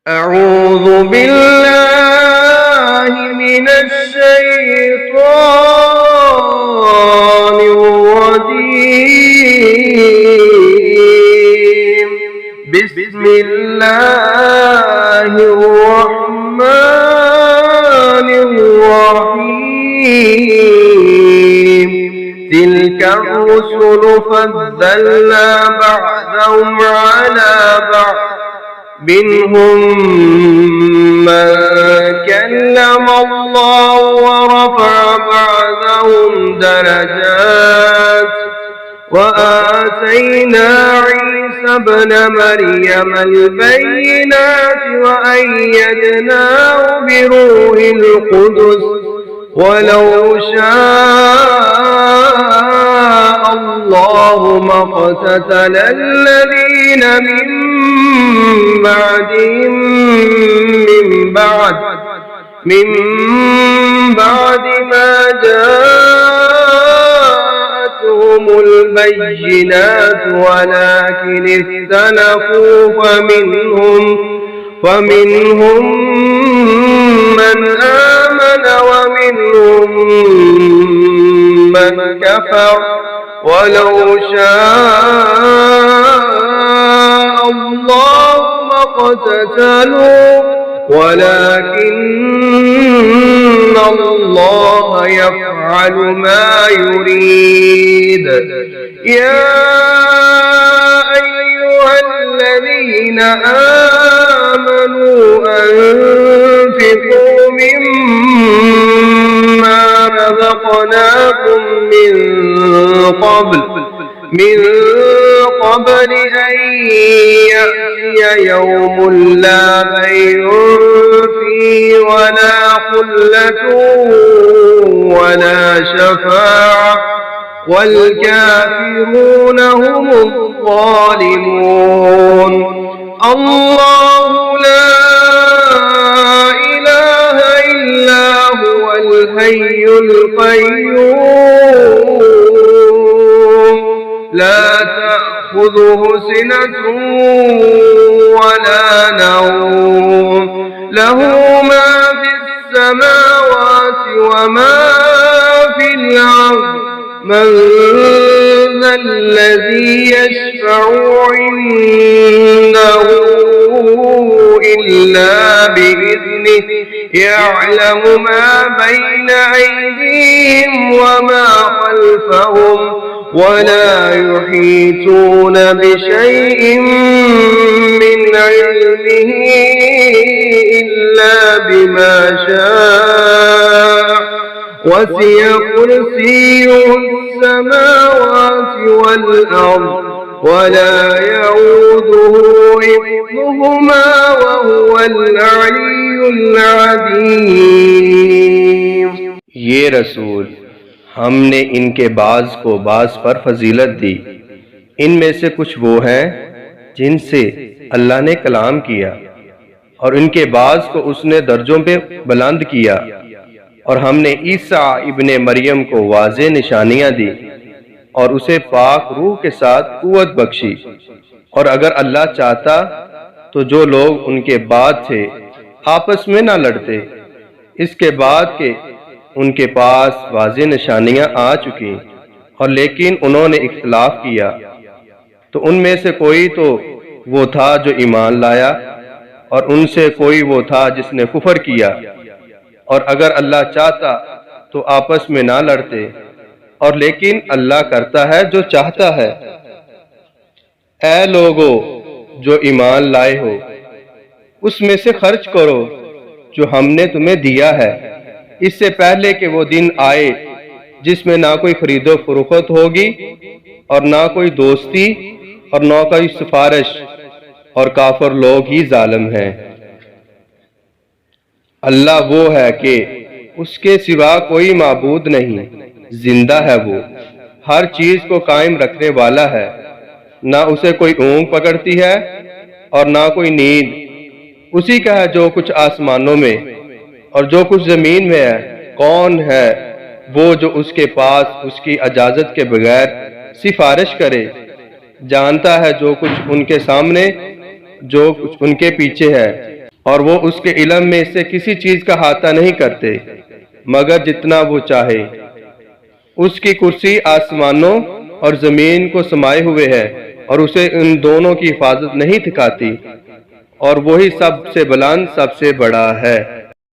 أعوذ بالله من الشيطان الرجيم. بسم الله الرحمن الرحيم. تلك الرسل فضلنا بعضهم على بعض، منهم من كلم الله ورفع بعضهم درجات، وآتينا عيسى ابن مريم البينات وأيدناه بروح القدس، ولو شاء الله ما اقتتل الذين من بعدهم من بعد ما جاءتهم البينات، ولكن اختلفوا فمنهم من آمن ومنهم من كفر، ولو شاء الله ما اقتتلوا ولكن الله يفعل ما يريد. يا أيها الذين آمنوا أنفقوا مما رزقناكم من قبل أن يأتي يوم لا بيع فيه ولا خلة ولا شفاعة، والكافرون هم الظالمون. الله لا إله إلا هو الحي القيوم، لا تأخذه سنة ولا نوم، له ما في السماوات وما في الأرض. من ذا الذي يشفع عنده إلا بإذنه، يعلم ما بين أيديهم وما خلفهم، ولا يحيطون بشيء من علمه إلا بما شاء، وسع كرسيه السماوات والأرض ولا يؤوده حفظهما وهو العلي العظيم. ये रसूल हमने इनके बाज को बाज पर फजीलत दी। इनमें से कुछ वो हैं जिनसे अल्लाह ने कलाम किया, और इनके बाज को उसने दर्जों पे बुलंद किया, और हमने ईसा इब्ने मरियम को वाज़े निशानियां दी और उसे पाक रूह के साथ कुव्वत बख्शी। और अगर अल्लाह चाहता तो जो लोग उनके बाद थे आपस में ना लड़ते, इसके बाद के उनके पास वाज़े निशानियां आ चुकी, और लेकिन उन्होंने इख्तिलाफ किया। तो उनमें से कोई तो वो था जो ईमान लाया, और उनसे कोई वो था जिसने कुफर किया। और अगर अल्लाह चाहता तो आपस में ना लड़ते, और लेकिन अल्लाह करता है जो चाहता है। ऐ लोगो जो ईमान लाए हो, उसमें से खर्च करो जो हमने तुम्हें दिया है, इससे पहले कि वो दिन आए जिसमें ना कोई खरीदो फरोख्त होगी और ना कोई दोस्ती और ना कोई सिफारिश, और काफिर लोग ही जालिम हैं। अल्लाह वो है कि उसके सिवा कोई माबूद नहीं, जिंदा है वो, हर चीज को कायम रखने वाला है। ना उसे कोई ऊँग पकड़ती है और ना कोई नींद। उसी का है जो कुछ आसमानों में और जो कुछ जमीन में है। कौन है वो जो उसके पास उसकी इजाजत के बगैर सिफारिश करे? जानता है जो कुछ उनके सामने, जो कुछ उनके पीछे है। اور وہ اس کے علم میں سے کسی چیز کا احاطہ نہیں کرتے مگر جتنا وہ چاہے۔ اس کی کرسی آسمانوں اور زمین کو سمائے ہوئے ہے اور اسے ان دونوں کی حفاظت نہیں تھکاتی، اور وہی سب سے بلند سب سے بڑا ہے۔